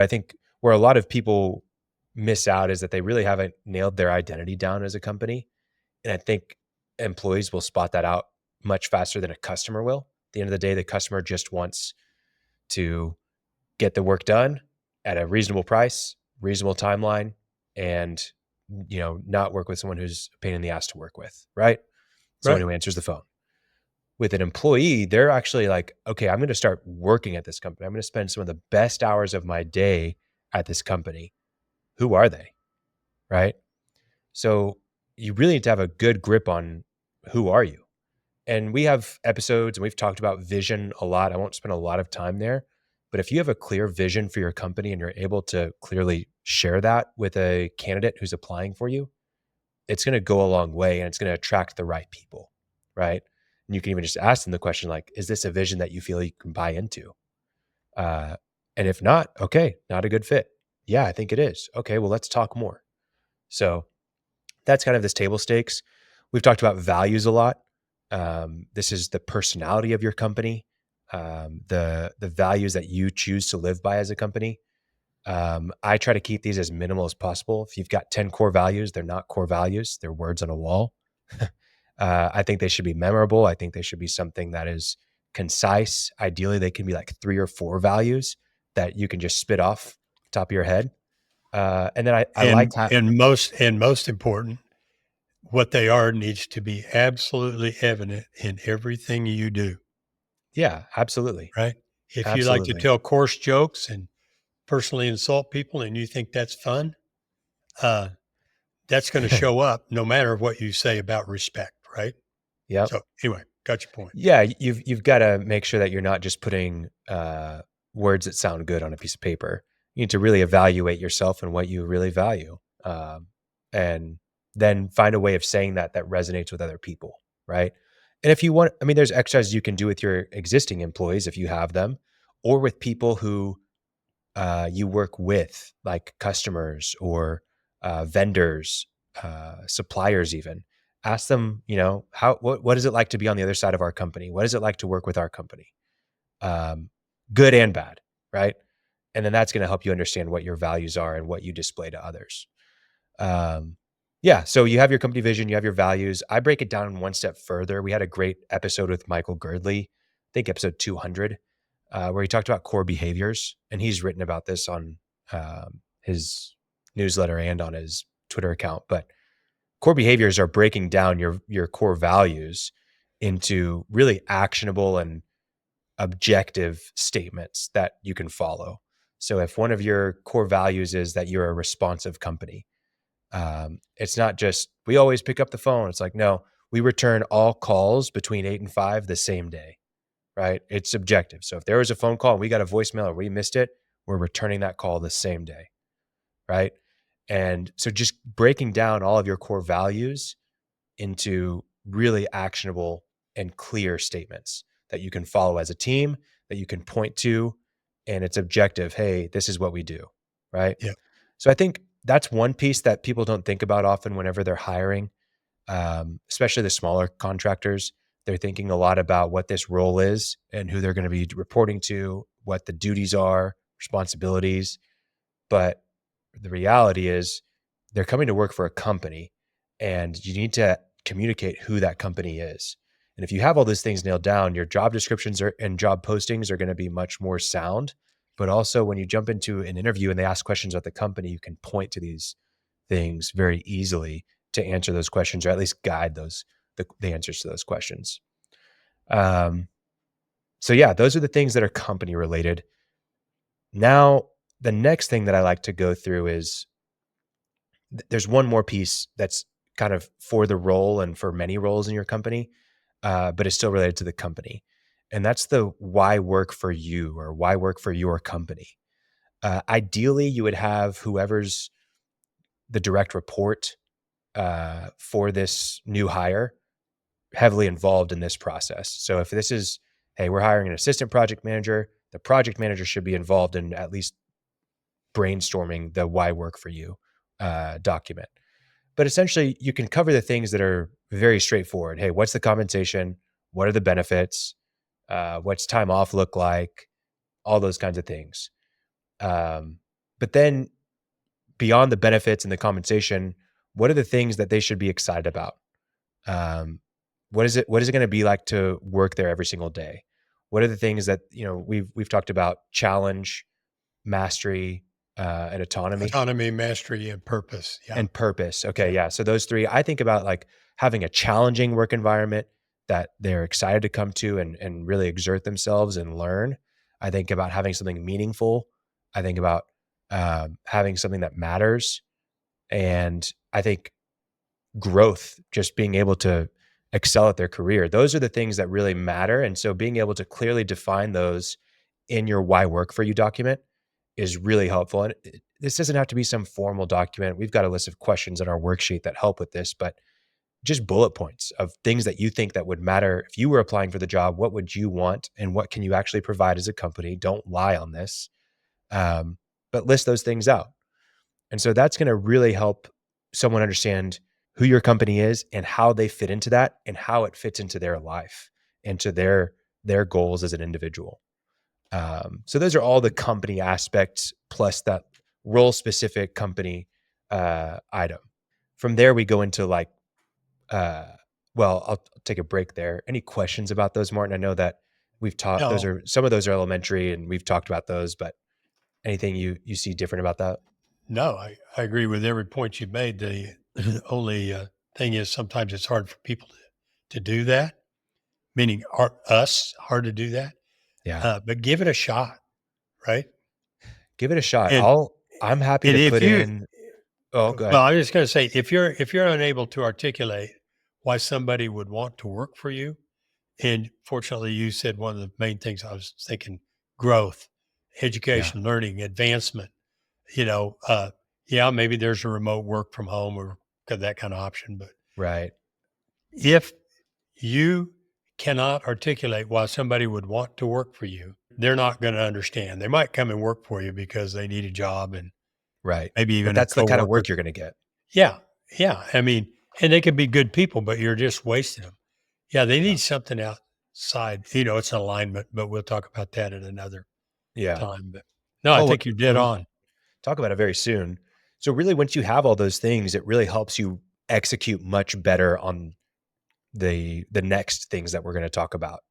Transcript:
I think where a lot of people miss out is that they really haven't nailed their identity down as a company. And I think employees will spot that out much faster than a customer will. At the end of the day, the customer just wants to get the work done at a reasonable price, reasonable timeline, and not work with someone who's a pain in the ass to work with, right? Someone Right. who answers the phone. With an employee, they're actually like, okay, I'm going to start working at this company. I'm going to spend some of the best hours of my day at this company. Who are they? Right? So you really need to have a good grip on who are you. And we have episodes and we've talked about vision a lot. I won't spend a lot of time there, but if you have a clear vision for your company and you're able to clearly share that with a candidate who's applying for you, it's going to go a long way and it's going to attract the right people, right? And you can even just ask them the question like, is this a vision that you feel you can buy into? Uh, and if not, okay, not a good fit. Yeah, I think it is. Okay, well, let's talk more. So that's kind of this table stakes. We've talked about values a lot. This is the personality of your company, the values that you choose to live by as a company. I try to keep these as minimal as possible. If you've got 10 core values, they're not core values. They're words on a wall. I think they should be memorable. I think they should be something that is concise. Ideally, they can be like 3 or 4 values that you can just spit off the top of your head. And then I like And most important, what they are needs to be absolutely evident in everything you do, yeah, absolutely. right? If you like to Absolutely. tell coarse jokes and personally insult people and you think that's fun, uh, that's going to show up no matter what you say about respect, right? Yep. So anyway, got your point. Yeah, you've gotta make sure that you're not just putting, words that sound good on a piece of paper. You need to really evaluate yourself and what you really value, and then find a way of saying that that resonates with other people, right? And if you want I mean, there's exercises you can do with your existing employees if you have them, or with people who, you work with, like customers or, vendors, suppliers even. Ask them, what is it like to be on the other side of our company? What is it like to work with our company? Um, Good and bad, right? And then that's gonna help you understand what your values are and what you display to others. Um, yeah, so you have your company vision, you have your values. I break it down one step further. We had a great episode with Michael Girdley, I think episode 200, where he talked about core behaviors, and he's written about this on his newsletter and on his Twitter account. But core behaviors are breaking down your core values into really actionable and objective statements that you can follow. So if one of your core values is that you're a responsive company, it's not just we always pick up the phone. It's like, no, we return all calls between 8 and 5 the same day, right? It's subjective. So if there was a phone call and we got a voicemail or we missed it, we're returning that call the same day, right? And so just breaking down all of your core values into really actionable and clear statements that you can follow as a team, that you can point to, and it's objective. Hey, this is what we do, right? Yeah. So I think that's one piece that people don't think about often whenever they're hiring, especially the smaller contractors. They're thinking a lot about what this role is and who they're going to be reporting to, what the duties are, responsibilities. But the reality is they're coming to work for a company and you need to communicate who that company is. And if you have all those things nailed down, your job descriptions and job postings are going to be much more sound. But also when you jump into an interview and they ask questions about the company, you can point to these things very easily to answer those questions or at least guide the answers to those questions. Um, so yeah, those are the things that are company related. Now, the next thing that I like to go through is there's one more piece that's kind of for the role and for many roles in your company, but it's still related to the company. And that's the why work for you or why work for your company. Ideally, you would have whoever's the direct report for this new hire heavily involved in this process. So if this is, hey, we're hiring an assistant project manager, the project manager should be involved in at least brainstorming the why work for you document. But essentially, you can cover the things that are very straightforward. Hey, what's the compensation? What are the benefits? What's time off look like? All those kinds of things. But then beyond the benefits and the compensation, what are the things that they should be excited about? Um, what is it gonna be like to work there every single day? What are the things that, we've talked about challenge, mastery, and autonomy Autonomy, mastery, and purpose. Yeah. and purpose. Okay, Yeah. yeah. So those 3, I think about, like, having a challenging work environment that they're excited to come to and really exert themselves and learn. I think about having something meaningful. I think about, having something that matters, and I think growth, just being able to excel at their career. Those are the things that really matter, and so being able to clearly define those in your why work for you document is really helpful, and this doesn't have to be some formal document. We've got a list of questions in our worksheet that help with this, but just bullet points of things that you think that would matter if you were applying for the job. What would you want, and what can you actually provide as a company? Don't lie on this, um, but list those things out. And so that's gonna really help someone understand who your company is and how they fit into that and how it fits into their life and to their goals as an individual. So those are all the company aspects plus that role specific company item. From there, we go into like, uh, well, I'll take a break there. Any questions about those, Martin? I know that we've taught those No, are some of those are elementary and we've talked about those, but anything you see different about that? no, I agree with every point you made. The only thing is sometimes it's hard for people to do that, meaning us, hard to do that. Yeah. But give it a shot, right? Give it a shot. And I'm happy and to if put you in. Oh, go well, ahead. I was going to say if you're unable to articulate why somebody would want to work for you, and fortunately, you said one of the main things I was thinking: growth, Yeah, education, learning, advancement. You know, yeah, maybe there's a remote work from home or that kind of option, but right, if you cannot articulate why somebody would want to work for you, they're not going to understand. They might come and work for you because they need a job and right. maybe But even a that's the kind of coworker. work you're gonna get. Yeah, yeah. I mean, and they could be good people, but you're just wasting them. Yeah, they Yeah. need something outside. It's an alignment, but we'll talk about that at another Yeah. time. But no, I Oh, think you're dead we'll on. talk about it very soon. So really, once you have all those things, it really helps you execute much better on the next things that we're gonna talk about.